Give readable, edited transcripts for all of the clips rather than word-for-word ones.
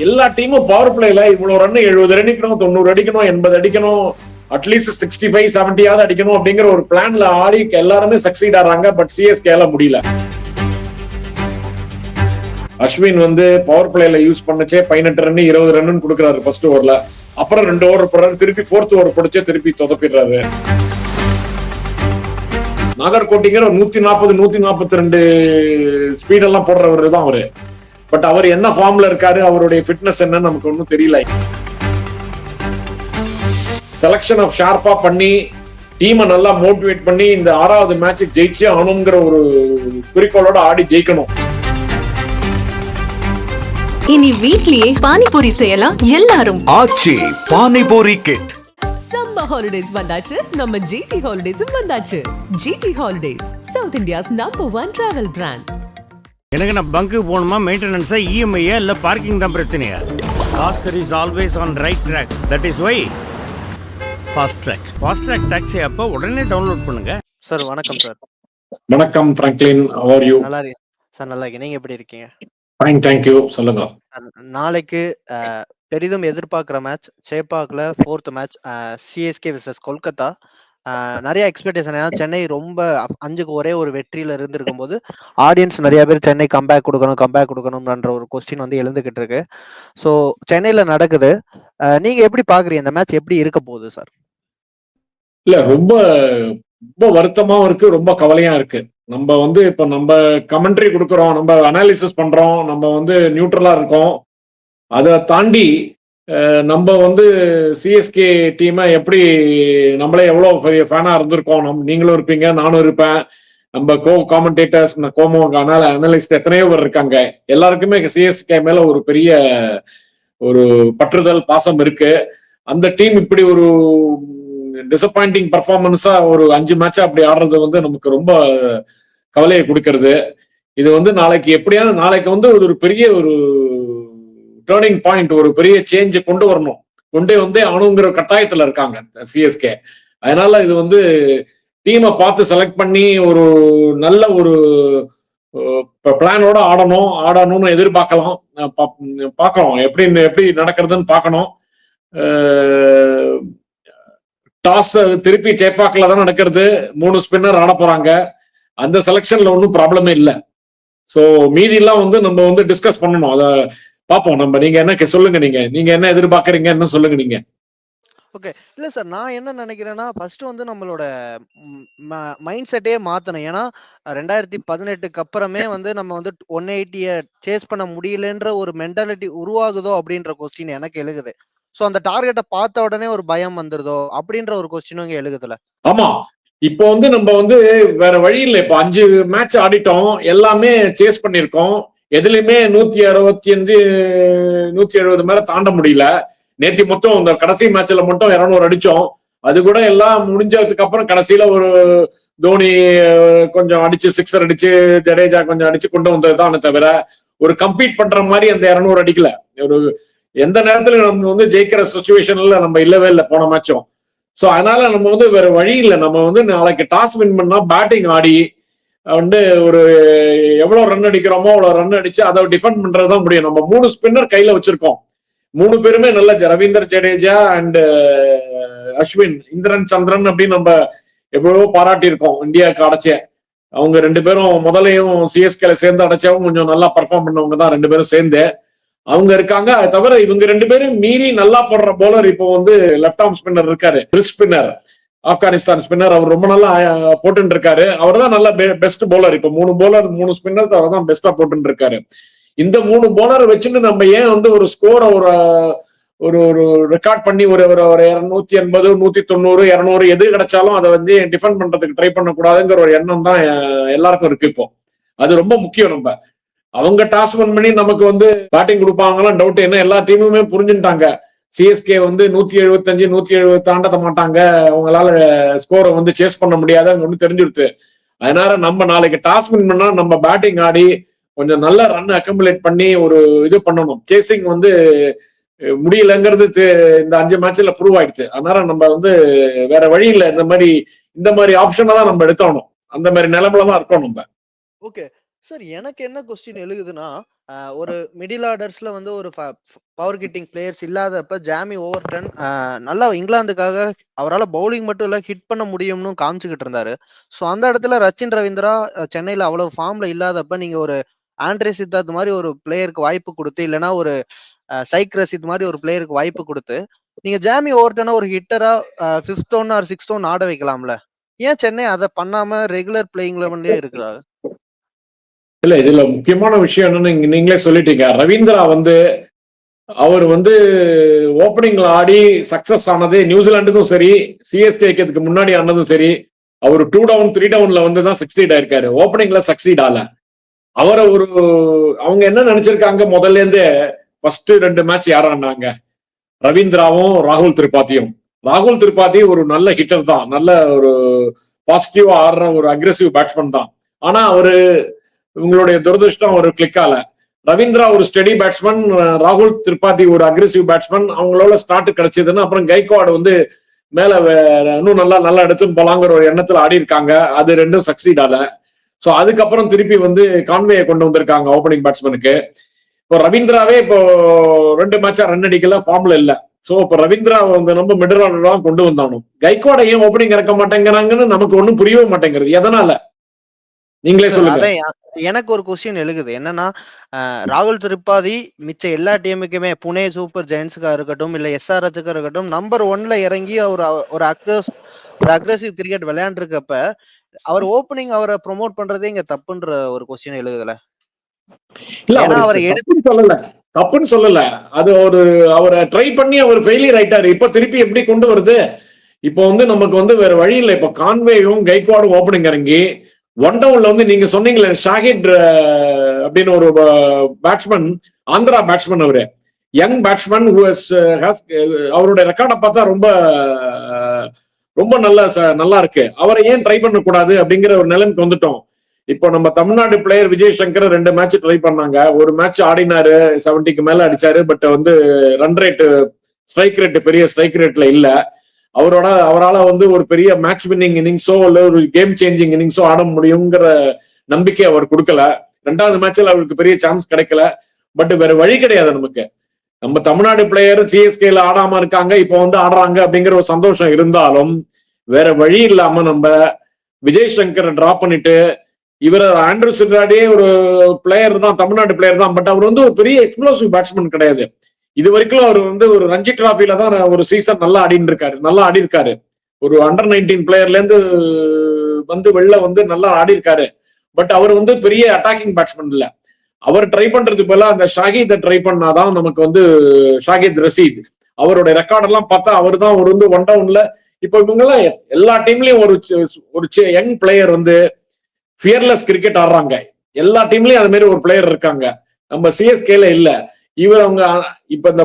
எல்லா டீமும் பவர் பிளேல இவ்வளவு ரன் 70 அடிக்கணும், 90 அடிக்கணும், 80 அடிக்கணும், அட்லீஸ்ட் 65 70 அடிக்கணும் அப்படிங்கிற ஒரு பிளான்ல ஆடி எல்லாருமே சக்சீட் ஆறாங்க. பட் சிஎஸ்கேல முடியல. அஸ்வின் வந்து பவர் பிளேல யூஸ் பண்ணச்சே 18 ரன் 20 ரன் கொடுக்குறாரு ஃபர்ஸ்ட் ஓவர்ல. அப்புறம் 2 ஓவர் போடுறாரு, திருப்பி 4th ஓவர் போடுச்சே திருப்பி சொதப்பிடுறாரு. நாகர்கோட்டிங்கிற 140 142 ஸ்பீடெல்லாம் போடுறவரு தான் அவரு. பட் அவர் என்ன ஃபார்ம்ல இருக்காரு, அவருடைய ஃபிட்னஸ் என்னன்னு நமக்கு ஒன்றும் தெரியல. செலக்ஷன் ஆஃப் ஷார்ப்பா பண்ணி டீமை நல்லா மோட்டிவேட் பண்ணி இந்த 6வது மேட்ச் ஜெயிச்சே ஆகணுங்கிற ஒரு குறிக்கோளோட ஆடி ஜெயிக்கணும். இனி வீட்லயே பானிபூரி செய்யலாம் எல்லாரும். Aachi panipuri kit. Summer holidays வந்தாச்சு, நம்ம ஜிடி ஹாலிடேஸும் வந்தாச்சு. GT holidays, south India's #1 travel brand. எனக்கு நான் பங்கு போகணுமா, மெயின்டெனன்ஸா, இஎம்ஐயா இல்லை பார்க்கிங் தான் பிரச்சனையா? Bhaskar is always on right track. That is why fast track taxi அப்போ உடனே டவுன்லோட் பண்ணுங்க. சார் வணக்கம் சார். வணக்கம் ஃப்ராங்க்லின், how are you? நல்லா இருக்கு சார். நல்லா இருக்கேன். நீங்க எப்படி இருக்கீங்க? Fine, thank you. சொல்லுங்க. நாளைக்கு பெரிதும் எதிர்பார்க்கிற மேட்ச் சேப்பாக்ல 4th match CSK versus Kolkata. நிறைய எக்ஸ்பெக்டேஷன். ஏன்னா சென்னை ரொம்ப 5க்கு ஒரே ஒரு வெற்றியில இருந்திருக்கும் போது ஆடியன்ஸ் நிறைய பேர் சென்னை கம்பேக் கொடுக்கணும்ன்ற ஒரு கொஸ்டின் வந்து எழுந்துகிட்டு இருக்கு. ஸோ சென்னையில நடக்குது. நீங்க எப்படி பாக்குறீங்க இந்த மேட்ச் எப்படி இருக்க போகுது சார்? இல்ல, ரொம்ப ரொம்ப வருத்தமாவும் இருக்கு, ரொம்ப கவலையா இருக்கு. நம்ம வந்து இப்ப நம்ம கமெண்ட்ரி கொடுக்கறோம், நம்ம அனாலிசிஸ் பண்றோம், நம்ம வந்து நியூட்ரலா இருக்கோம். அதை தாண்டி நம்ம வந்து சிஎஸ்கே டீமை எப்படி நம்மளே எவ்வளவு பெரிய ஃபேனா இருந்திருக்கோம். நீங்களும் இருப்பீங்க, நானும் இருப்பேன், நம்ம காமெண்டேட்டர்ஸ், அனலிஸ்ட் எத்தனையோ பேர் இருக்காங்க. எல்லாருக்குமே சிஎஸ்கே மேல ஒரு பெரிய ஒரு பற்றுதல், பாசம் இருக்கு. அந்த டீம் இப்படி ஒரு டிசப்பாயிண்டிங் பர்ஃபார்மன்ஸா ஒரு 5 மேட்சா அப்படி ஆடுறது வந்து நமக்கு ரொம்ப கவலையை கொடுக்கறது. இது வந்து நாளைக்கு எப்படியாவது நாளைக்கு வந்து ஒரு பெரிய ஒரு டேர்னிங் பாயிண்ட், ஒரு பெரிய சேஞ்சை கொண்டு வரணும், கொண்டே வந்து ஆகணுங்கிற கட்டாயத்துல இருக்காங்க சிஎஸ்கே. அதனால இது வந்து டீமை பார்த்து செலக்ட் பண்ணி ஒரு நல்ல ஒரு பிளானோட ஆடணும்னு எதிர்பார்க்கலாம். பார்க்கணும் எப்படி நடக்கிறதுன்னு பார்க்கணும். டாஸ் திருப்பி சேப்பாக்கில் தான் நடக்கிறது. 3 ஸ்பின்னர் ஆட போறாங்க. அந்த செலக்ஷன்ல ஒன்றும் ப்ராப்ளமே இல்லை. ஸோ மீதி எல்லாம் வந்து நம்ம வந்து டிஸ்கஸ் பண்ணணும். அதை பார்ப்போம் நம்ம. நீங்க என்ன சொல்லுங்க, நீங்க என்ன எதிர்பார்க்கறீங்க, என்ன சொல்லுங்க நீங்க. ஓகே. இல்ல சார், நான் என்ன நினைக்கிறேன்னா ஃபர்ஸ்ட் வந்து நம்மளோட மைண்ட் செட்டே மாத்தணும். ஏன்னா 2018க்கு அப்புறமே வந்து நம்ம வந்து 180 சேஸ் பண்ண முடியலன்ற ஒரு மென்டாலிட்டி உருவாகுதோ அப்படின்ற கொஸ்டின் எனக்கு எழுகுது. சோ அந்த டார்கெட்டை பார்த்த உடனே ஒரு பயம் வந்துருதோ அப்படின்ற ஒரு கொஸ்டினும் இங்க எழுகுதுல. ஆமா, இப்போ வந்து நம்ம வந்து வேற வழி இல்லை. இப்போ 5 மேட்ச் ஆடிட்டோம், எல்லாமே சேஸ் பண்ணிருக்கோம். எதுலையுமே 165 170 மேல தாண்ட முடியல. நேத்தி மொத்தம் இந்த கடைசி மேட்ச்ல மட்டும் 200 அடிச்சோம். அது கூட எல்லாம் முடிஞ்சதுக்கு அப்புறம் கடைசியில ஒரு தோனி கொஞ்சம் அடிச்சு 6 அடிச்சு, ஜடேஜா கொஞ்சம் அடிச்சு கொண்டு வந்ததுதான் தவிர ஒரு கம்பீட் பண்ற மாதிரி அந்த 200 அடிக்கல. ஒரு எந்த நேரத்துல நம்ம வந்து ஜெயிக்கிற சுச்சுவேஷன்ல நம்ம இல்லவே இல்லை போன மேட்சும். ஸோ அதனால நம்ம வந்து வேற வழி இல்லை. நம்ம வந்து நாளைக்கு டாஸ் வின் பண்ணா பேட்டிங் ஆடி வந்து ஒரு எவ்வளவு ரன் அடிக்கிறோமோ அவ்வளவு ரன் அடிச்சு அதை டிஃபெண்ட் பண்றதுதான் முடியும். நம்ம 3 ஸ்பின்னர் கையில வச்சிருக்கோம். 3 பேருமே நல்ல ரவீந்தர் ஜடேஜா அண்ட் அஸ்வின், இந்திரன் சந்திரன் அப்படின்னு நம்ம எவ்வளவோ பாராட்டி இருக்கோம் இந்தியாவுக்கு அடைச்சே. அவங்க 2 பேரும் முதலையும் சிஎஸ்கேல சேர்ந்து அடைச்சவங்க கொஞ்சம் நல்லா பர்ஃபார்ம் பண்ணவங்க தான் 2 பேரும் சேர்ந்து அவங்க இருக்காங்க. அது தவிர இவங்க 2 பேரும் மீறி நல்லா போடுற போலர் இப்போ வந்து லெப்ட் ஆர்ம் ஸ்பின்னர் இருக்காரு, கிறிஸ் ஸ்பின்னர், ஆப்கானிஸ்தான் ஸ்பின்னர். அவர் ரொம்ப நல்லா போட்டு இருக்காரு. அவர் தான் நல்ல பெஸ்ட் போலர். இப்போ 3 ஸ்பின்னர் அவர் தான் பெஸ்டா போட்டு இருக்காரு. இந்த 3 போலர் வச்சுட்டு நம்ம ஏன் வந்து ஒரு ஸ்கோரை ஒரு ரெக்கார்ட் பண்ணி ஒரு 280 190 200 எது கிடைச்சாலும் அதை வந்து டிஃபெண்ட் பண்றதுக்கு ட்ரை பண்ணக்கூடாதுங்கிற ஒரு எண்ணம் தான் எல்லாருக்கும் இருக்கு. இப்போ அது ரொம்ப முக்கியம். நம்ம அவங்க டாஸ் வின் பண்ணி நமக்கு வந்து பேட்டிங் கொடுப்பாங்கலாம் டவுட். என்ன எல்லா டீமுமே புரிஞ்சுட்டாங்க சிஎஸ்கே வந்து 175 170 தாண்ட மாட்டாங்க, அவங்களால ஸ்கோரை வந்து சேஸ் பண்ண முடியாதுன்னு ஒண்ணு தெரிஞ்சுடுத்து. அதனால நம்ம நாளைக்கு டாஸ் வின் பண்ணா நம்ம பேட்டிங் ஆடி கொஞ்சம் நல்ல ரன் அக்கமுலேட் பண்ணி ஒரு இது பண்ணணும். சேசிங் வந்து முடியலங்கிறது இந்த 5 மேட்ச்ல ப்ரூவ் ஆயிடுச்சு. அதனால நம்ம வந்து வேற வழி இல்லை. இந்த மாதிரி ஆப்ஷனை தான் நம்ம எடுத்தோம். அந்த மாதிரி நிலைமையில தான் இருக்கோம் நம்ம. ஓகே சார், எனக்கு என்ன கொஸ்டின் எழுகுதுன்னா ஒரு மிடில் ஆர்டர்ஸ்ல வந்து ஒரு பவர் கிட்டிங் பிளேயர்ஸ் இல்லாதப்ப ஜாமி ஓவர்டன் நல்லா இங்கிலாந்துக்காக அவரால் பவுலிங் மட்டும் இல்ல ஹிட் பண்ண முடியும்னு காமிச்சுக்கிட்டு இருந்தாரு. ஸோ அந்த இடத்துல ரச்சின் ரவீந்திரா சென்னையில அவ்வளவு ஃபார்ம்ல இல்லாதப்ப நீங்க ஒரு ஆண்ட்ரே சித்தார்த் மாதிரி ஒரு பிளேயருக்கு வாய்ப்பு கொடுத்து, இல்லைன்னா ஒரு சைக் ரசித் மாதிரி ஒரு பிளேயருக்கு வாய்ப்பு கொடுத்து நீங்க ஜாமி ஓவர்டனா ஒரு ஹிட்டரா 5th one R 6th one ஆட வைக்கலாம்ல. ஏன் சென்னை அதை பண்ணாம ரெகுலர் பிளேயிங் லெவன்லயே இருக்கிறாங்க? இல்ல இதுல முக்கியமான விஷயம் என்னன்னு நீங்களே சொல்லிட்டீங்க. ரவீந்திரா வந்து அவர் வந்து ஓப்பனிங்ல ஆடி சக்சஸ் ஆனது நியூசிலாந்துக்கும் சரி, சிஎஸ்கேக்கு முன்னாடி ஆனதும் சரி, அவர் 2 டவுன் 3 டவுன்ல வந்து தான் சக்சீட் ஆயிருக்காரு. ஓப்பனிங்ல சக்சீட் ஆல அவரை அவங்க என்ன நினைச்சிருக்காங்க முதல்ல இருந்தே, ஃபர்ஸ்ட் 2 மேட்ச் யாரானாங்க, ரவீந்திராவும் ராகுல் திரிபாத்தியும். ராகுல் திரிபாதி ஒரு நல்ல ஹிட்டர் தான், நல்ல ஒரு பாசிட்டிவா ஆடுற ஒரு அக்ரெசிவ் பேட்ஸ்மேன் தான். ஆனா அவரு உங்களுடைய துரதிருஷ்டம் ஒரு கிளிக் ஆல. ரவீந்திரா ஒரு ஸ்டெடி பேட்ஸ்மேன், ராகுல் திரிபாதி ஒரு அக்ரெசிவ் பேட்ஸ்மேன். அவங்களோட ஸ்டார்ட் கிடைச்சதுன்னு அப்புறம் கைக்வாட் வந்து மேல இன்னும் நல்லா எடுத்துன்னு போலாங்கிற ஒரு எண்ணத்துல ஆடி இருக்காங்க. அது ரெண்டும் சக்சீட் ஆல. ஸோ அதுக்கப்புறம் திருப்பி வந்து கான்வேயை கொண்டு வந்திருக்காங்க ஓப்பனிங் பேட்ஸ்மேனுக்கு. இப்போ ரவீந்திராவே இப்போ 2 மேட்சா ரன் அடிக்கல, ஃபார்ம்ல இல்ல. ஸோ இப்போ ரவீந்திரா வந்து நம்ம மிடில் ஆர்டர் தான் கொண்டு வந்தானோ. கைக்வாட ஏன் ஓப்பனிங் இறக்க மாட்டேங்கிறாங்கன்னு நமக்கு ஒன்றும் புரியவே மாட்டேங்கிறது. எதனால நீங்களே சொல்லுங்க. எனக்கு ஒரு கொஸ்டின் எழுகுது என்னன்னா, ராகுல் திரிபாதி மிச்ச எல்லா டீமுக்குமே புனே சூப்பர் ஜெயின்ஸுக்கா இருக்கட்டும் இல்ல SRHக்கா இருக்கட்டும் நம்பர் 1ல இறங்கி ஒரு அக்ரெசிவ் கிரிக்கெட் விளையாண்டுருக்கப்ப அவர் ஓப்பனிங் அவரை ப்ரொமோட் பண்றதே இங்க தப்புன்ற ஒரு கொஸ்டின் எழுகுதுல. இல்ல அவரை தப்புன்னு சொல்லல. அது அவரை ட்ரை பண்ணி அவர் ஃபெயிலியர் ஆயிட்டாரு. இப்ப திருப்பி எப்படி கொண்டு வருது? இப்போ வந்து நமக்கு வந்து வேற வழி இல்லை. இப்ப கான்வேயும் கைக்வாடும் ஓப்பனிங் இறங்கி 1 டவுன்ல வந்து நீங்க சொன்னீங்களே ஷாஹித் அப்படின்னு ஒரு பேட்ஸ்மேன், ஆந்திரா பேட்ஸ்மேன், அவரு யங் பேட்ஸ்மேன், அவருடைய ரெக்கார்டை பார்த்தா ரொம்ப நல்லா இருக்கு. அவரை ஏன் ட்ரை பண்ண கூடாது அப்படிங்கிற ஒரு நிலைமைக்கு வந்துட்டோம். இப்போ நம்ம Tamil Nadu player Vijay Shankar 2 match try பண்ணாங்க. ஒரு மேட்ச் ஆடினாரு, 70க்கு மேல அடிச்சாரு. பட் வந்து ரன் ரேட், ஸ்ட்ரைக் ரேட் பெரிய ஸ்ட்ரைக் ரேட்ல இல்ல. அவரால் வந்து ஒரு பெரிய மேட்ச் வின்னிங் இன்னிங்ஸோ இல்ல ஒரு கேம் சேஞ்சிங் இன்னிங்ஸோ ஆட முடியுங்கிற நம்பிக்கை அவர் கொடுக்கல. 2வது மேட்ச்ல அவருக்கு பெரிய சான்ஸ் கிடைக்கல. பட் வேற வழி கிடையாது நமக்கு. நம்ம தமிழ்நாடு பிளேயர் சிஎஸ்கேல ஆடாம இருக்காங்க, இப்போ வந்து ஆடுறாங்க அப்படிங்கிற ஒரு சந்தோஷம் இருந்தாலும் வேற வழி இல்லாம நம்ம விஜய் சங்கரை டிராப் பண்ணிட்டு இவர் ஆண்ட்ரூ சின்ராடியே ஒரு பிளேயர் தான், தமிழ்நாடு பிளேயர் தான். பட் அவர் வந்து ஒரு பெரிய எக்ஸ்ப்ளோசிவ் பேட்ஸ்மேன் கிடையாது. இது வரைக்கும் அவர் வந்து ஒரு ரஞ்சி டிராஃபில தான் ஒரு சீசன் நல்லா ஆடி இருக்காரு. ஒரு அண்டர் 19 பிளேயர்ல இருந்து வந்து வெளில வந்து நல்லா ஆடி இருக்காரு. பட் அவர் வந்து பெரிய அட்டாக்கிங் பேட்ஸ்மேன் இல்ல. அவர் ட்ரை பண்றதுக்கு பதிலா அந்த ஷாஹித்தை ட்ரை பண்ணாதான் நமக்கு வந்து ஷாஹித் ரஷீத் அவருடைய ரெக்கார்ட் எல்லாம் பார்த்தா அவர் தான் ஒரு வந்து 1 டவுன்ல. இப்போ இவங்கெல்லாம் எல்லா டீம்லயும் ஒரு யங் பிளேயர் வந்து ஃபியர்லெஸ் கிரிக்கெட் ஆடுறாங்க. எல்லா டீம்லயும் அது மாதிரி ஒரு பிளேயர் இருக்காங்க. நம்ம சிஎஸ்கேல இல்ல. அவங்க இப்ப இந்த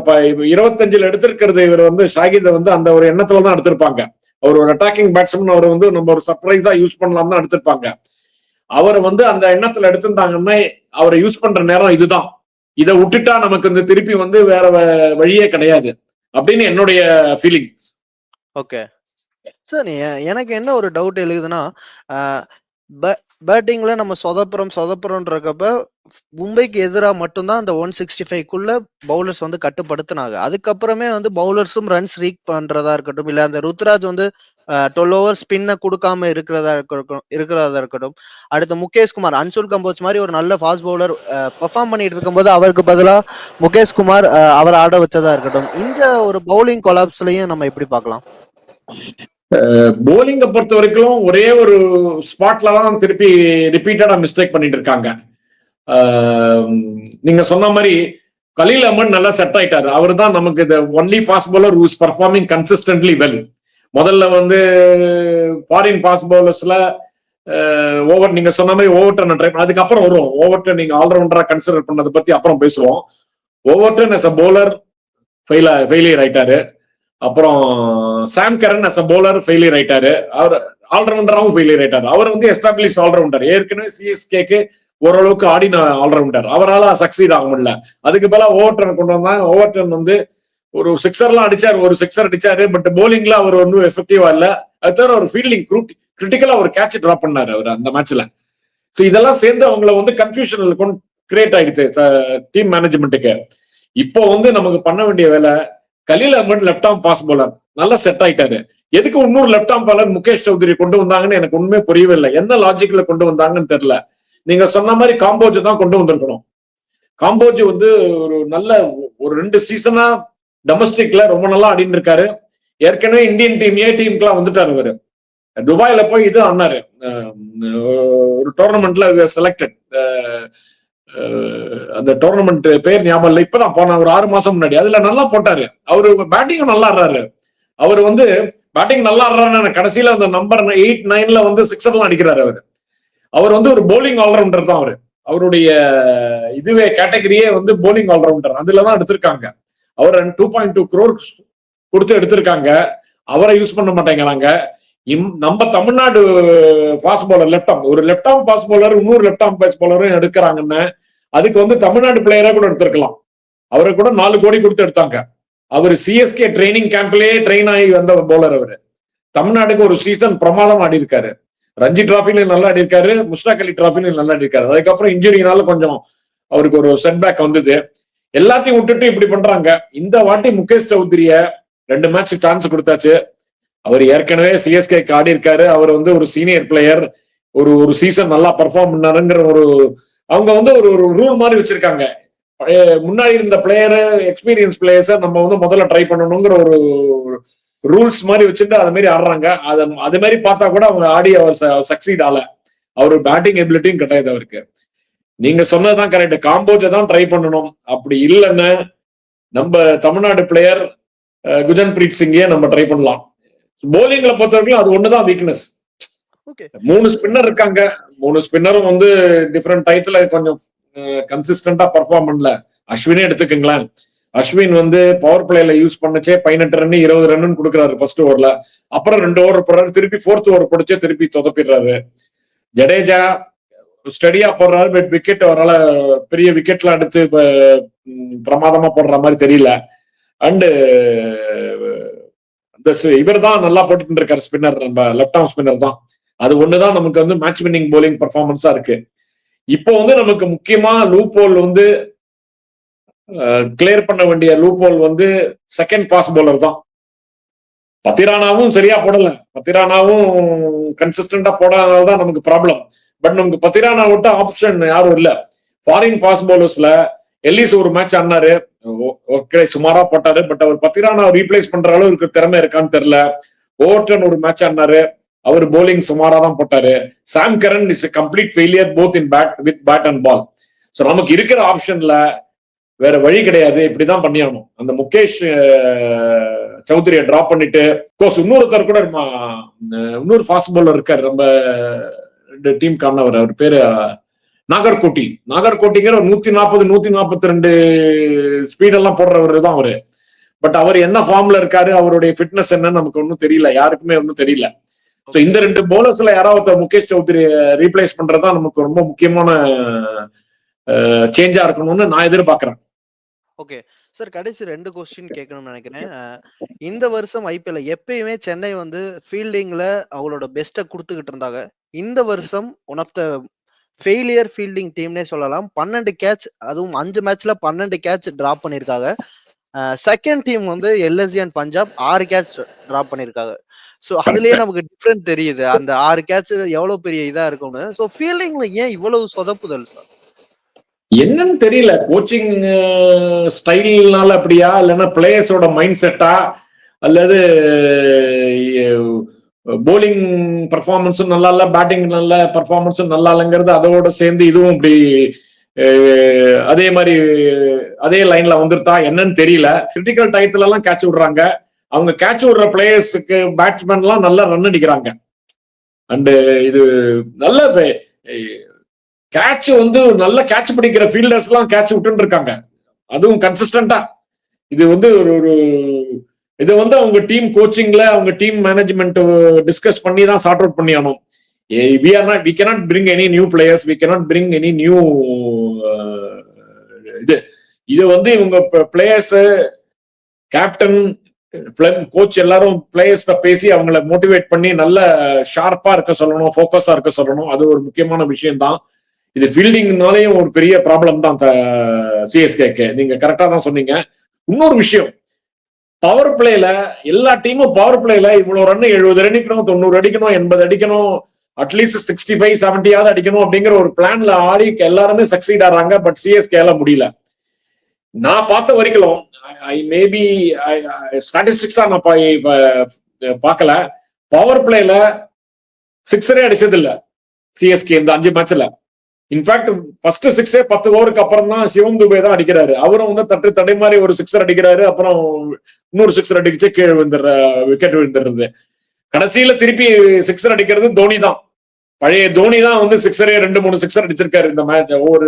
25ல எடுத்திருக்கிறது இவர் வந்து ஷாஹிதை வந்து அந்த ஒரு எண்ணத்துலதான் எடுத்திருப்பாங்க. அவர் ஒரு அட்டாக்கிங் பேட்ஸ்மேன், அவர் வந்து நம்ம ஒரு சர்ப்ரைஸா யூஸ் பண்ணலாம் தான் எடுத்திருப்பாங்க. அவரை வந்து அந்த எண்ணத்துல எடுத்திருந்தாங்கன்னா அவரை யூஸ் பண்ற நேரம் இதுதான். இதை விட்டுட்டா நமக்கு இந்த திருப்பி வந்து வேற வழியே கிடையாது அப்படின்னு என்னுடைய ஃபீலிங்ஸ். ஓகே சார், எனக்கு என்ன ஒரு டவுட் எழுதுன்னா, பேட்டிங்ல நம்ம சொதப்புறோன்றப்ப மும்பைக்கு எதிராக மட்டும்தான் அந்த 165க்குள்ள பவுலர்ஸ் வந்து கட்டுப்படுத்தினாங்க. அதுக்கப்புறமே வந்து பவுலர்ஸும் ரன்ஸ் ரீக் பண்றதா இருக்கட்டும், இல்ல அந்த ருத்ராஜ் வந்து 12 ஓவர் ஸ்பின்ன கொடுக்காம இருக்கிறதா இருக்கட்டும். அடுத்து முகேஷ் குமார், அன்சுல் கம்போஜ் மாதிரி ஒரு நல்ல ஃபாஸ்ட் பவுலர் பெர்ஃபார்ம் பண்ணிட்டு இருக்கும்போது அவருக்கு பதிலா முகேஷ் குமார் அவர் ஆட வச்சதா இருக்கட்டும். இந்த ஒரு பவுலிங் கொலாப்ஸ்லயும் நம்ம எப்படி பார்க்கலாம்? போலிங்கை பொறுத்த வரைக்கும் ஒரே ஒரு ஸ்பாட்ல தான் திருப்பி ரிப்பீட்டடா மிஸ்டேக் பண்ணிட்டு இருக்காங்க. நீங்க சொன்ன மாதிரி கலீல் அஹ்மத் நல்லா செட் ஆயிட்டாரு. அவர் தான் நமக்கு இந்த only fast bowler who is performing consistently well. முதல்ல வந்து ஃபாரின் ஃபாஸ்ட் பவுலர்ஸ்ல ஓவர் நீங்க சொன்ன மாதிரி ஓவர்டர்ன் ட்ரை பண்ண, அதுக்கப்புறம் வரும் ஓவர்டர்ன். நீங்க ஆல்ரவுண்டரா கன்சிடர் பண்ணதை பத்தி அப்புறம் பேசுவோம். Overton as a bowler failure ஆயிட்டாரு. அப்புறம் Sam Curran as a bowler failure ஆயிட்டாரு. அவர் ஆல்ரவுண்டராகவும் ஃபெயிலியர் ஆயிட்டாரு. அவர் வந்து எஸ்டாப்ளிஷ் ஆல்ரவுண்டர், ஏற்கனவே சிஎஸ்கேக்கு ஓரளவுக்கு ஆடின ஆல்ரவுண்டர். அவரால் சக்சீட் ஆக முடியல. அதுக்கு பதிலா ஓவர்டர்ன் கொண்டு வந்தாங்க. ஓவர்டர்ன் வந்து ஒரு சிக்ஸர்லாம் அடிச்சாரு, ஒரு சிக்ஸர் அடிச்சாரு. பட் போலிங்ல அவர் ஒன்றும் எஃபெக்டிவா இல்ல. அது தவிர ஒரு ஃபீல்டிங் கிரிட்டிக்கலா ஒரு கேட்ச் டிராப் பண்ணாரு அவர் அந்த மேட்ச்ல. ஸோ இதெல்லாம் சேர்ந்து அவங்களை வந்து கன்ஃபியூஷன்ல கிரியேட் ஆயிடுச்சு டீம் மேனேஜ்மெண்ட்டுக்கு. இப்போ வந்து நமக்கு பண்ண வேண்டிய வேலை, Khaleel Ahmed left arm fast bowler நல்லா செட் ஆயிட்டாரு. எதுக்கு இன்னொரு left arm bowler Mukesh Choudhary கொண்டு வந்தாங்கன்னு எனக்கு உண்மையே புரியவே இல்லை. எந்த லாஜிக்ல கொண்டு வந்தாங்கன்னு தெரியல. நீங்க சொன்ன மாதிரி காம்போஜ் தான் கொண்டு வந்திருக்கணும். காம்போஜ் வந்து ஒரு நல்ல ஒரு 2 சீசனா டொமஸ்டிக்ல ரொம்ப நல்லா ஆடிட்டு இருக்காரு. ஏற்கனவே இந்தியன் டீம் ஏ டீமுக்குலாம் வந்துட்டாரு அவரு. துபாயில போய் இது ஆனாரு, ஒரு டோர்னமெண்ட்ல செலக்டட். அந்த டோர்னமெண்ட் பேர் ஞாபகம் இல்லை, இப்பதான் போன ஒரு 6 மாசம் முன்னாடி. அதுல நல்லா போட்டாரு. அவரு பேட்டிங்கும் நல்லா ஆடுறாரு. அவர் வந்து பேட்டிங் நல்லா ஆடுறாரு. கடைசியில அந்த நம்பர் 8, 9ல வந்து சிக்ஸர்லாம் அடிக்கிறாரு அவரு. அவர் வந்து ஒரு போலிங் ஆல்ரவுண்டர் தான் அவரு. அவருடைய இதுவே கேட்டகரியே வந்து போலிங் ஆல்ரவுண்டர். அதுலதான் எடுத்திருக்காங்க. அவர் 2.2 crore கொடுத்து எடுத்திருக்காங்க. அவரை யூஸ் பண்ண மாட்டேங்கிறாங்க. நம்ம Tamil Nadu fast bowler left arm, ஒரு லெப்ட் ஆர்ம் ஃபாஸ்ட் பவுலர் இன்னொரு லெப்ட் ஆர்ம் ஃபாஸ்ட் பவுலரும் எடுக்கிறாங்கன்னு அதுக்கு வந்து தமிழ்நாடு பிளேயரா கூட எடுத்திருக்கலாம். அவரை கூட 4 கோடி கொடுத்து எடுத்தாங்க. அவர் சிஎஸ்கே ட்ரைனிங் கேம்ப்லயே ட்ரெயின் ஆகி வந்த பவுலர். அவரு தமிழ்நாடுக்கு ஒரு சீசன் பிரமாதம் ஆடி இருக்காரு. ரஞ்சி டிராஃபிலையும் நல்லா ஆடி இருக்காரு, முஸ்டாக் அலி டிராஃபிலையும் நல்லா ஆடி இருக்காரு. அதுக்கப்புறம் இன்ஜுரினால கொஞ்சம் அவருக்கு ஒரு செட்பேக் வந்தது. எல்லாத்தையும் விட்டுட்டு இப்படி பண்றாங்க. இந்த வாட்டி முகேஷ் சௌத்ரிய 2 மேட்ச் சான்ஸ் கொடுத்தாச்சு. அவர் ஏற்கனவே சிஎஸ்கேக்கு ஆடி இருக்காரு. அவர் வந்து ஒரு சீனியர் பிளேயர். ஒரு சீசன் நல்லா பெர்ஃபார்ம் பண்ணாருங்கிற ஒரு அவங்க வந்து ஒரு ரூல் மாதிரி வச்சிருக்காங்க. முன்னாடி இருந்த பிளேயரு, எக்ஸ்பீரியன்ஸ் பிளேயர்ஸை நம்ம வந்து முதல்ல ட்ரை பண்ணணுங்கிற ஒரு ரூல்ஸ் மாதிரி வச்சுட்டு அது மாதிரி ஆடுறாங்க. அது மாதிரி பார்த்தா கூட அவங்க ஆடி அவர் சக்சீட் ஆல. அவர் பேட்டிங் எபிலிட்டியும் கிடையாது அவருக்கு. நீங்க சொன்னதுதான் கரெக்ட், காம்போஜை தான் ட்ரை பண்ணணும். அப்படி இல்லைன்னு நம்ம தமிழ்நாடு பிளேயர் குஜன்பரீத் சிங்கே நம்ம ட்ரை பண்ணலாம். போலிங்ல பொறுத்தவரைக்கும் அது ஒண்ணுதான் வீக்னஸ். 3 ஸ்பின்னர் இருக்காங்க. 3 ஸ்பின்னரும் வந்து டிஃப்ரெண்ட் டயத்துல கொஞ்சம் கன்சிஸ்டன்டா பர்ஃபார்ம் பண்ணல. அஸ்வினே எடுத்துக்கங்களேன். அஸ்வின் வந்து பவர் பிளேல யூஸ் பண்ணச்சே 18 ரன் 20 ரன் கொடுக்குறாரு ஃபர்ஸ்ட் ஓவர்ல. அப்புறம் 2 ஓவர் போடுறாரு, திருப்பி 4th ஓவர் போடுச்சே திருப்பி சொதப்பிடுறாரு. ஜடேஜா ஸ்டடியா போடுறாரு, பட் விக்கெட் அவரால் பெரிய விக்கெட்ல எடுத்து பிரமாதமா போடுற மாதிரி தெரியல. அண்டு இவர் தான் நல்லா போட்டுட்டு இருக்காரு ஸ்பின்னர், நம்ம லெப்ட் ஆர்ம் ஸ்பின்னர் தான். அது ஒண்ணுதான் நமக்கு வந்து மேட்ச் வின்னிங் போலிங் பர்ஃபார்மன்ஸா இருக்கு. இப்போ வந்து நமக்கு முக்கியமா லூப் ஹோல் வந்து கிளியர் பண்ண வேண்டிய லூப் ஹோல் வந்து செகண்ட் ஃபாஸ்ட் பவுலர் தான். பத்திரானாவும் சரியா போடல, பத்திரானாவும் கன்சிஸ்டன்டா போடாததான் நமக்கு ப்ராப்ளம். பட் நமக்கு பத்திரானா விட்ட ஆப்ஷன் யாரும் இல்ல. ஃபாரின் ஃபாஸ்ட் பவுலர்ஸ்ல எல்லிஸ் ஒரு மேட்ச் ஆடினாரு, ஓகே சுமாரா போட்டாரு. பட் அவர் பத்திரானா ரீப்ளேஸ் பண்ற அளவுக்கு திறமை இருக்கான்னு தெரியல. ஓவர்டன் ஒரு மேட்ச் ஆடினாரு, அவர் போலிங் சுமாரா தான் போட்டாரு. Sam Curran is complete failure both in bat and ball. So நமக்கு இருக்கிற ஆப்ஷன்ல வேற வழி கிடையாது, இப்படிதான் பண்ணியாகணும். அந்த முகேஷ் சௌத்ரியை டிராப் பண்ணிட்டு கோர்ஸ் இன்னொருத்தர் கூட இன்னொரு ஃபாஸ்ட் பவுலர் இருக்காரு நம்ம டீம் காரணவர், அவர் பேரு நாகர்கோட்டிங்கிற ஒரு 140 142 ஸ்பீடெல்லாம் போடுறவர் தான் அவரு. பட் அவர் என்ன ஃபார்ம்ல இருக்காரு, அவருடைய ஃபிட்னஸ் என்னன்னு நமக்கு ஒன்றும் தெரியல, யாருக்குமே ஒன்றும் தெரியல. ஸோ இந்த 2 பவுலர்ஸ்ல யாராவது முகேஷ் சௌத்ரி ரீப்ளேஸ் பண்றதா நமக்கு ரொம்ப முக்கியமான சேஞ்சா இருக்கணும்னு நான் எதிர்பார்க்கிறேன். ஓகே சார், கடைசி 2 கொஸ்டின் கேட்கணும்னு நினைக்கிறேன். இந்த வருஷம் ஐபிஎல் எப்பயுமே சென்னை வந்து ஃபீல்டிங்ல அவங்களோட பெஸ்ட்டை கொடுத்துக்கிட்டு இருந்தாங்க. இந்த வருஷம் one of the failure fielding டீம்னே சொல்லலாம். 12 கேட்ச், அதுவும் 5 மேட்ச்ல 12 கேட்ச் டிராப் பண்ணியிருக்காங்க. செகண்ட் டீம் வந்து LSG and Punjab 6 catch drop பண்ணியிருக்காங்க. ஸோ அதுலயே நமக்கு டிஃப்ரெண்ட் தெரியுது அந்த 6 கேட்ச் எவ்வளவு பெரிய இதா இருக்கும்னு. ஸோ ஃபீல்டிங்ல ஏன் இவ்வளவு சொதப்புதல் சார்? என்னன்னு தெரியல, கோச்சிங் ஸ்டைல்னால அப்படியா, இல்லைன்னா பிளேயர்ஸோட மைண்ட் செட்டா, அல்லது போலிங் பர்ஃபார்மன்ஸும் நல்லா இல்ல, பேட்டிங் நல்ல பர்ஃபார்மன்ஸும் நல்லா இல்லைங்கிறது அதோட சேர்ந்து இதுவும் இப்படி அதே மாதிரி அதே லைன்ல வந்துருத்தா என்னன்னு தெரியல. கிரிட்டிக்கல் டயத்துல எல்லாம் கேட்ச் விடுறாங்க. அவங்க கேட்ச் விடுற பிளேயர்ஸுக்கு பேட்ஸ்மேன் எல்லாம் நல்லா ரன் அடிக்கிறாங்க. அண்டு இது நல்ல கேட்ச் வந்து நல்ல கேட்ச் பிடிக்கிற ஃபீல்டர்ஸ் எல்லாம் கேட்ச் விட்டு இருக்காங்க, அதுவும் கன்சிஸ்டன்டா. இது வந்து ஒரு இது வந்து அவங்க டீம் கோச்சிங்ல அவங்க டீம் மேனேஜ்மெண்ட் டிஸ்கஸ் பண்ணி தான் சார்ட் அவுட் பண்ணியானோம். we cannot bring any new players, we cannot bring any new இது வந்து இவங்க பிளேயர்ஸ், கேப்டன், கோச் எல்லாரும் பிளேயர்ஸ் பேசி அவங்கள மோட்டிவேட் பண்ணி நல்ல ஷார்ப்பா இருக்க சொல்லணும், ஃபோக்கஸா இருக்க சொல்லணும். அது ஒரு முக்கியமான விஷயம் தான். இது ஃபீல்டிங்னாலேயும் ஒரு பெரிய ப்ராப்ளம் தான் சிஎஸ்கேக்கு. நீங்க கரெக்டா தான் சொன்னீங்க. இன்னொரு விஷயம், பவர் பிளேல எல்லா டீமும் பவர் பிளேல இவ்வளவு ரன் 70 அடிக்கணும், 90 அடிக்கணும், 80 அடிக்கணும், அட்லீஸ்ட் 65, 70 அடிக்கணும் அப்படிங்கிற ஒரு பிளான்ல ஆடி எல்லாருமே சக்சீட் ஆறாங்க. பட் சிஎஸ்கேல முடியல. நான் பார்த்த வரைக்கும் மேபி ஸ்டாட்டிஸ்டிக்ஸா நான் பார்க்கல. பவர் பிளேல சிக்ஸரே அடிச்சது இல்ல சிஎஸ்கே இந்த 5 மேட்ச்ல. இன்ஃபேக்ட் ஃபர்ஸ்ட் 6 10 ஓவருக்கு அப்புறம் தான் சிவம் துபே தான் அடிக்கிறாரு. அவரும் வந்து தடை மாதிரி ஒரு சிக்ஸர் அடிக்கிறாரு. அப்புறம் இன்னொரு சிக்ஸர் அடிச்சு கீழே விக்கெட் விழுந்துடுறது. கடைசியில திருப்பி சிக்ஸர் அடிக்கிறது தோனி தான். பழைய தோனி தான் வந்து சிக்ஸரே 2-3 சிக்ஸர் அடிச்சிருக்காரு இந்த மேட்ச். ஒவ்வொரு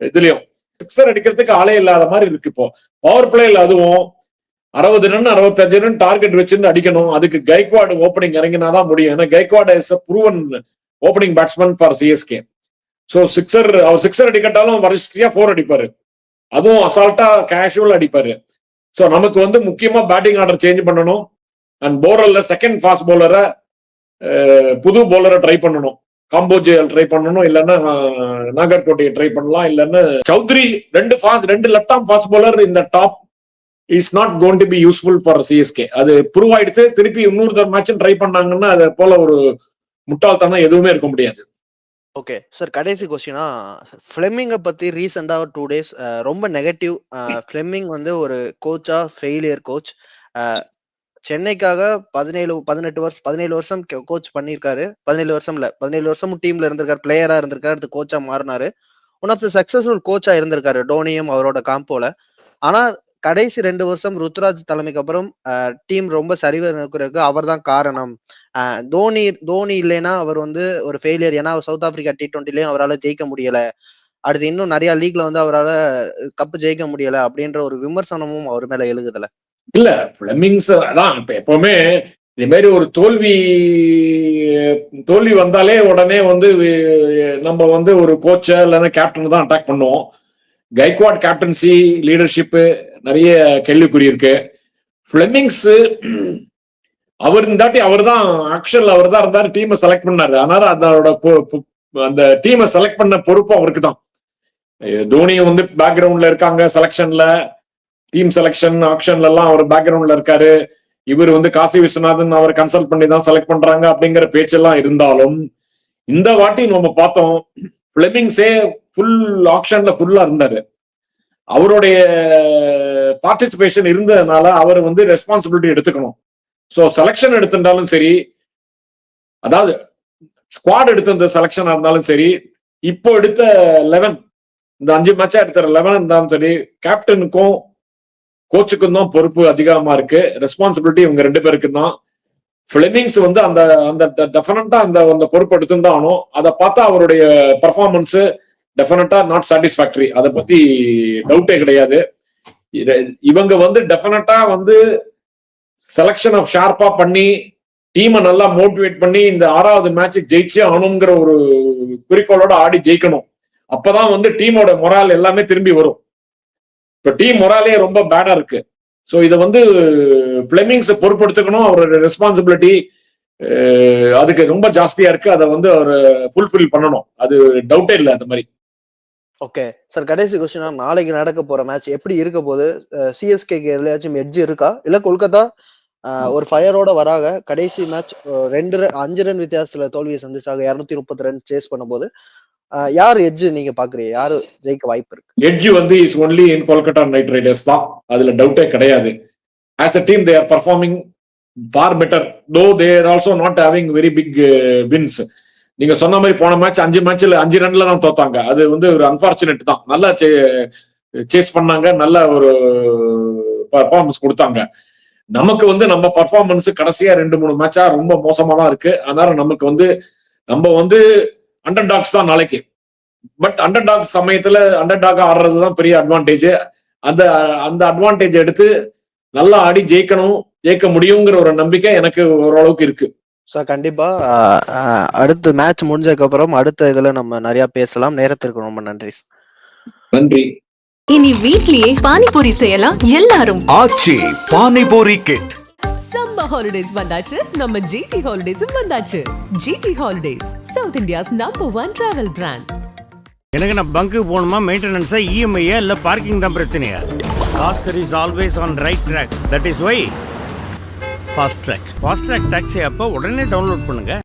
இதுலயும் சிக்ஸர் அடிக்கிறதுக்கு ஆளே இல்லாத மாதிரி இருக்கு இப்போ பவர் பிளேல. அதுவும் 60 ரன் 65 ரன் டார்கெட் வச்சுன்னு அடிக்கணும். அதுக்கு கைக்வாட் ஓப்பனிங் இறங்கினாதான் முடியும். ஏன்னா Gaikwad is proven opening batsman for CSK. So அவர் சிக்ஸர் அடிக்கட்டாலும் வரிசையா 4 அடிப்பாரு. அதுவும் அசால்ட்டா கேஷுவல் அடிப்பாரு. ஸோ நமக்கு வந்து முக்கியமா பேட்டிங் ஆர்டர் சேஞ்ச் பண்ணணும். அண்ட் போலர்ல செகண்ட் ஃபாஸ்ட் போலரை புது போலரை ட்ரை பண்ணணும். காம்போஜ் ட்ரை பண்ணணும், இல்லைன்னா நாகர்கோட்டையை ட்ரை பண்ணலாம், இல்லைன்னா Chaudhary 2 left arm fast bowler இந்த top is not going to be useful for CSK. அது ப்ரூவ் ஆயிடுச்சு. திருப்பி இன்னொரு மேட்ச் ட்ரை பண்ணாங்கன்னா அது போல ஒரு முட்டாள்தனம் எதுவுமே இருக்க முடியாது. ஓகே சார், கடைசி கொஸ்டினா ஃபிளெமிங்கை பத்தி ரீசெண்டா 2 days ரொம்ப நெகட்டிவ். ஃபிளெமிங் வந்து ஒரு கோச்சா ஃபெயிலியர் கோச். சென்னைக்காக 17 வருஷம் கோச் பண்ணியிருக்காரு. 17 வருஷமும் டீம்ல இருந்திருக்காரு, பிளேயரா இருந்திருக்காரு, அடுத்து கோச்சா மாறினாரு. ஒன் ஆஃப் த சக்சஸ்ஃபுல் கோச்சா இருந்திருக்காரு டோனியும் அவரோட காம்போல. ஆனா கடைசி 2 வருஷம் ருத்ராஜ் தலைமைக்கு அப்புறம் டீம் ரொம்ப சரிவு இருக்கிறதுக்கு அவர் தான் காரணம். தோனி இல்லைன்னா அவர் வந்து ஒரு ஃபெயிலியர். ஏன்னா சவுத் ஆப்பிரிக்கா T20லயும் அவரால் ஜெயிக்க முடியல. அடுத்து இன்னும் நிறைய லீக்ல வந்து அவரால் கப்பு ஜெயிக்க முடியல அப்படின்ற ஒரு விமர்சனமும் அவர் மேல எழுகுதுல. இல்ல பிளமிங்ஸ் அதான் இப்ப எப்பவுமே இதே மாதிரி ஒரு தோல்வி வந்தாலே உடனே வந்து நம்ம வந்து ஒரு கோச்சை இல்லைன்னா கேப்டன் தான் அட்டாக் பண்ணுவோம். கைக்வாட் கேப்டன்சி லீடர்ஷிப்பு நிறைய கேள்விக்குறி இருக்கு. பிளமிங்ஸ் அவர் இந்தாட்டி அவர் தான் ஆக்சுவல் அவர் தான் இருந்தாரு, டீமை செலக்ட் பண்ணாரு. அதனால அதோட அந்த டீமை செலக்ட் பண்ண பொறுப்பு அவருக்கு தான். தோனி வந்து பேக்ரவுண்ட்ல இருக்காங்க, செலக்ஷன்ல டீம் செலக்ஷன் ஆக்ஷன்ல எல்லாம் அவர் பேக்ரவுண்ட்ல இருக்காரு. இவர் வந்து காசி விஸ்வநாதன் அவர் கன்சல்ட் பண்ணி தான் செலக்ட் பண்றாங்க அப்படிங்கிற பேச்செல்லாம் இருந்தாலும் இந்த வாட்டி நம்ம பார்த்தோம் பிளமிங்ஸே ஃபுல் ஆக்ஷன்ல ஃபுல்லா இருந்தாரு. அவருடைய பார்ட்டிசிபேஷன் இருந்ததுனால அவர் வந்து ரெஸ்பான்சிபிலிட்டி எடுத்துக்கணும். ஸோ செலக்ஷன் எடுத்திருந்தாலும் சரி, அதாவது ஸ்குவாட் எடுத்திருந்த செலக்ஷனா இருந்தாலும் சரி, இப்போ எடுத்த 11 இந்த 5 மேட்சா எடுத்த 11 இருந்தாலும் சரி, கேப்டனுக்கும் கோச்சுக்கும் தான் பொறுப்பு அதிகமா இருக்கு. ரெஸ்பான்சிபிலிட்டி இவங்க 2 பேருக்கு தான். பிளமிங்ஸ் வந்து அந்த அந்த டெஃபினட்டா அந்த பொறுப்பு எடுத்துதான் ஆகணும். அதை பார்த்தா அவருடைய பெர்ஃபார்மன்ஸ் டெஃபினட்டா நாட் சாட்டிஸ்ஃபேக்டரி. அதை பத்தி டவுட்டே கிடையாது. இவங்க வந்து டெஃபினட்டா வந்து செலக்ஷன் ஆஃப் ஷார்ப்பா பண்ணி டீமை நல்லா மோட்டிவேட் பண்ணி இந்த 6வது மேட்ச் ஜெயிச்சே ஆகணுங்கிற ஒரு குறிக்கோளோட ஆடி ஜெயிக்கணும். அப்பதான் வந்து டீமோட மொரால் எல்லாமே திரும்பி வரும். இப்ப டீம் மொராலே ரொம்ப பேடா இருக்கு. ஸோ இதை வந்து பிளமிங்ஸ் பொறுப்பெடுத்துக்கணும். அவரோட ரெஸ்பான்சிபிலிட்டி அதுக்கு ரொம்ப ஜாஸ்தியா இருக்கு. அதை வந்து அவர் ஃபுல்ஃபில் பண்ணணும். அது டவுட்டே இல்லை. அந்த மாதிரி. ஓகே சார், கடைசி கொஸ்டினா நாளைக்கு நடக்க போற மேட்ச் எப்படி இருக்க போது? சிஎஸ்கேக்கு எதுலயாச்சும் எட்ஜ் இருக்கா, இல்ல கொல்கத்தா ஒரு ஃபயரோட வராங்க? கடைசி மேட்ச் 5 ரன் வித்தியாசத்துல தோல்வியை சந்திச்சாங்க. 230 ரன் சேஸ் பண்ணும்போது யார் எட்ஜ் நீங்க பாக்குறீங்க? யாரு ஜெயிக்க வாய்ப்பு இருக்கு? எட்ஜ் வந்து is only in Kolkata knight riders தான். அதுல டவுட்டே கிடையாது. As a team they are performing far better, though they are also not having very big wins. நீங்க சொன்ன மாதிரி போன மேட்ச் 5 மேட்ச்ல 5 ரன்ல தான் தோத்தாங்க. அது வந்து ஒரு அன்பார்ச்சுனேட் தான். நல்லா சேஸ் பண்ணாங்க, நல்ல ஒரு பர்ஃபார்மன்ஸ் கொடுத்தாங்க. நமக்கு வந்து நம்ம பர்ஃபார்மன்ஸ் கடைசியா 2-3 மேட்சா ரொம்ப மோசமா தான் இருக்கு. அதனால நமக்கு வந்து நம்ம வந்து அண்டர் டாக்ஸ் தான் நாளைக்கு. பட் அண்டர் டாக்ஸ் சமயத்துல அண்டர் டாக் ஆடுறதுதான் பெரிய அட்வான்டேஜ். அந்த அட்வான்டேஜ் எடுத்து நல்லா ஆடி ஜெயிக்க முடியுங்கிற ஒரு நம்பிக்கை எனக்கு ஓரளவுக்கு இருக்கு. சார் கண்டிப்பா அடுத்த மேட்ச் முடிஞ்சதுக்கு அப்புறம் அடுத்த இதுல நம்ம நிறைய பேசலாம். நேரத்திற்கு ரொம்ப நன்றி. நன்றி. இனி வீட்லயே பானிபூரி செய்யலாம் எல்லாரும். Aachi panipuri kit. Summer holidays வந்தாச்சு, நம்ம ஜிடி ஹாலிடேஸும் வந்தாச்சு. GT holidays, south India's #1 travel brand. எனக்கு நான் பங்கு போகணுமா மெயின்டெனன்ஸா இஎம்ஐயா இல்லை பார்க்கிங் தான் பிரச்சனையா? Oscar is always on right track. That is why fast track taxi அப்போ உடனே டவுன்லோட் பண்ணுங்க.